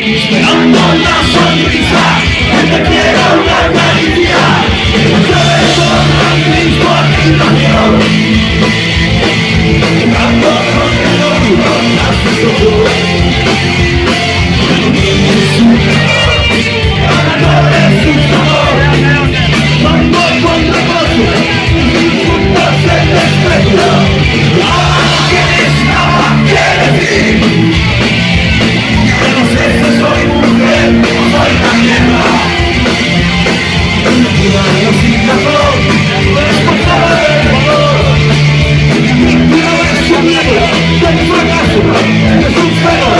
Esperando la sonrisa, que te quiero la caricia, que se desborda mismo a mi pasión. Jugando con el oído, nace su voz. Ganadores sin sabor, mambo con reposo, disfrutas el desprecio. ¿Qué estaba que decir? No sé si soy mujer o soy la tierra. Humano sin razón, responsable del valor. Víctima de su miedo, del fracaso, es un feo.